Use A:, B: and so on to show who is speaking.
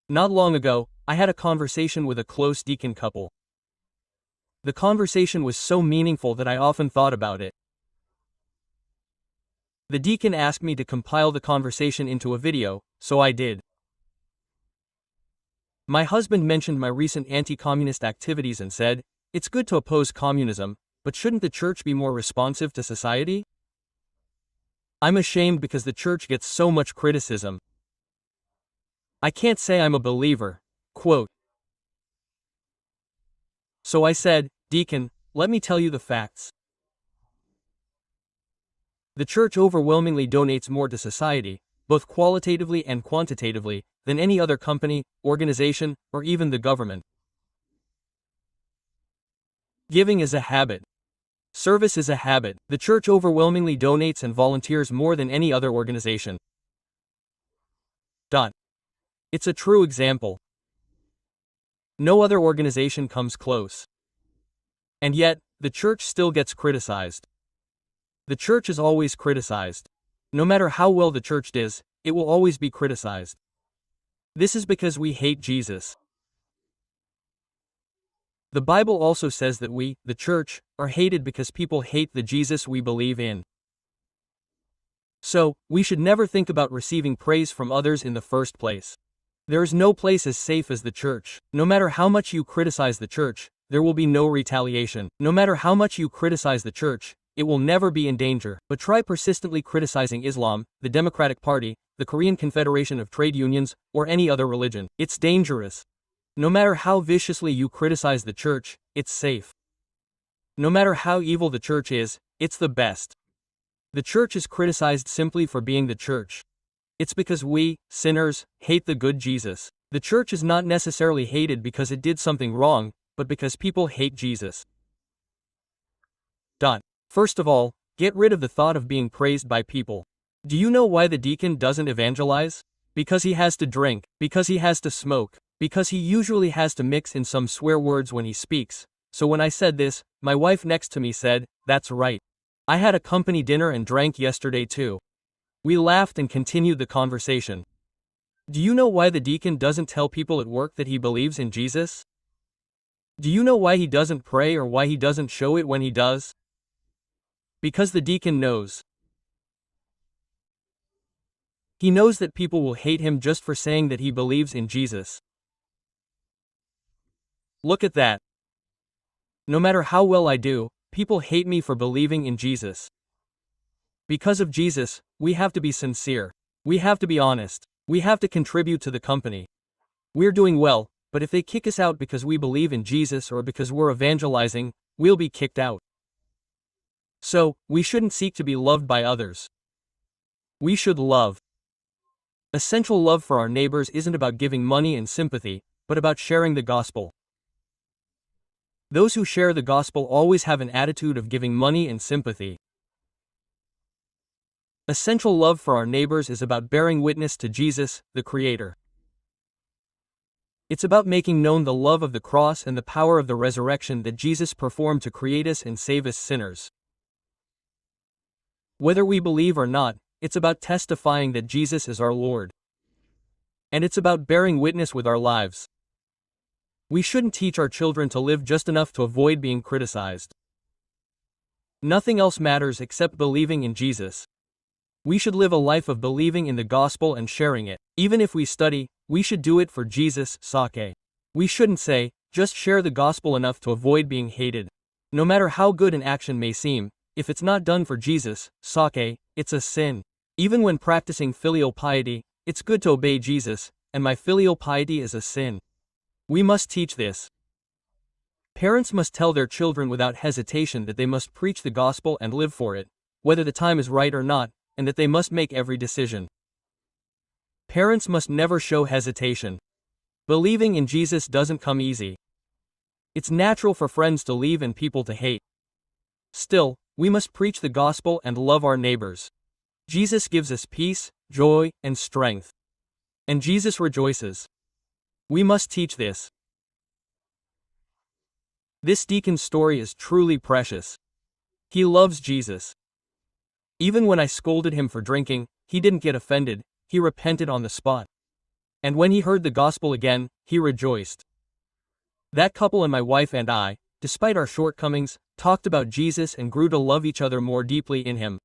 A: Not long ago, I had a conversation with a close deacon couple. The conversation was so meaningful that I often thought about it. The deacon asked me to compile the conversation into a video, so I did. My husband mentioned my recent anti-communist activities and said, "It's good to oppose communism, but shouldn't the church be more responsive to society?" I'm ashamed because the church gets so much criticism. I can't say I'm a believer. Quote. So I said, "Deacon, let me tell you the facts. The church overwhelmingly donates more to society, both qualitatively and quantitatively, than any other company, organization, or even the government. Giving is a habit. Service is a habit. The church overwhelmingly donates and volunteers more than any other organization. It's a true example. No other organization comes close. And yet, the church still gets criticized. The church is always criticized. No matter how well the church does, it will always be criticized. This is because we hate Jesus. The Bible also says that we, the church, are hated because people hate the Jesus we believe in. So, we should never think about receiving praise from others in the first place. There is no place as safe as the church. No matter how much you criticize the church, there will be no retaliation. No matter how much you criticize the church, it will never be in danger. But try persistently criticizing Islam, the Democratic Party, the Korean Confederation of Trade Unions, or any other religion. It's dangerous. No matter how viciously you criticize the church, it's safe. No matter how evil the church is, it's the best. The church is criticized simply for being the church. It's because we, sinners, hate the good Jesus. The church is not necessarily hated because it did something wrong, but because people hate Jesus. First of all, get rid of the thought of being praised by people. Do you know why the deacon doesn't evangelize? Because he has to drink, because he has to smoke, because he usually has to mix in some swear words when he speaks. So when I said this, my wife next to me said, "That's right. I had a company dinner and drank yesterday too." We laughed and continued the conversation. Do you know why the deacon doesn't tell people at work that he believes in Jesus? Do you know why he doesn't pray or why he doesn't show it when he does? Because the deacon knows. He knows that people will hate him just for saying that he believes in Jesus. Look at that. No matter how well I do, people hate me for believing in Jesus. Because of Jesus, we have to be sincere. We have to be honest. We have to contribute to the company. We're doing well, but if they kick us out because we believe in Jesus or because we're evangelizing, we'll be kicked out. So, we shouldn't seek to be loved by others. We should love. Essential love for our neighbors isn't about giving money and sympathy, but about sharing the gospel. Those who share the gospel always have an attitude of giving money and sympathy. Essential love for our neighbors is about bearing witness to Jesus, the Creator. It's about making known the love of the cross and the power of the resurrection that Jesus performed to create us and save us sinners. Whether we believe or not, it's about testifying that Jesus is our Lord. And it's about bearing witness with our lives. We shouldn't teach our children to live just enough to avoid being criticized. Nothing else matters except believing in Jesus. We should live a life of believing in the gospel and sharing it. Even if we study, we should do it for Jesus' sake. We shouldn't say, just share the gospel enough to avoid being hated. No matter how good an action may seem, if it's not done for Jesus' sake, it's a sin. Even when practicing filial piety, it's good to obey Jesus, and my filial piety is a sin. We must teach this. Parents must tell their children without hesitation that they must preach the gospel and live for it, whether the time is right or not, and that they must make every decision. Parents must never show hesitation. Believing in Jesus doesn't come easy. It's natural for friends to leave and people to hate. Still, we must preach the gospel and love our neighbors. Jesus gives us peace, joy, and strength. And Jesus rejoices. We must teach this. This deacon's story is truly precious. He loves Jesus. Even when I scolded him for drinking, he didn't get offended, he repented on the spot. And when he heard the gospel again, he rejoiced. That couple and my wife and I, despite our shortcomings, talked about Jesus and grew to love each other more deeply in him.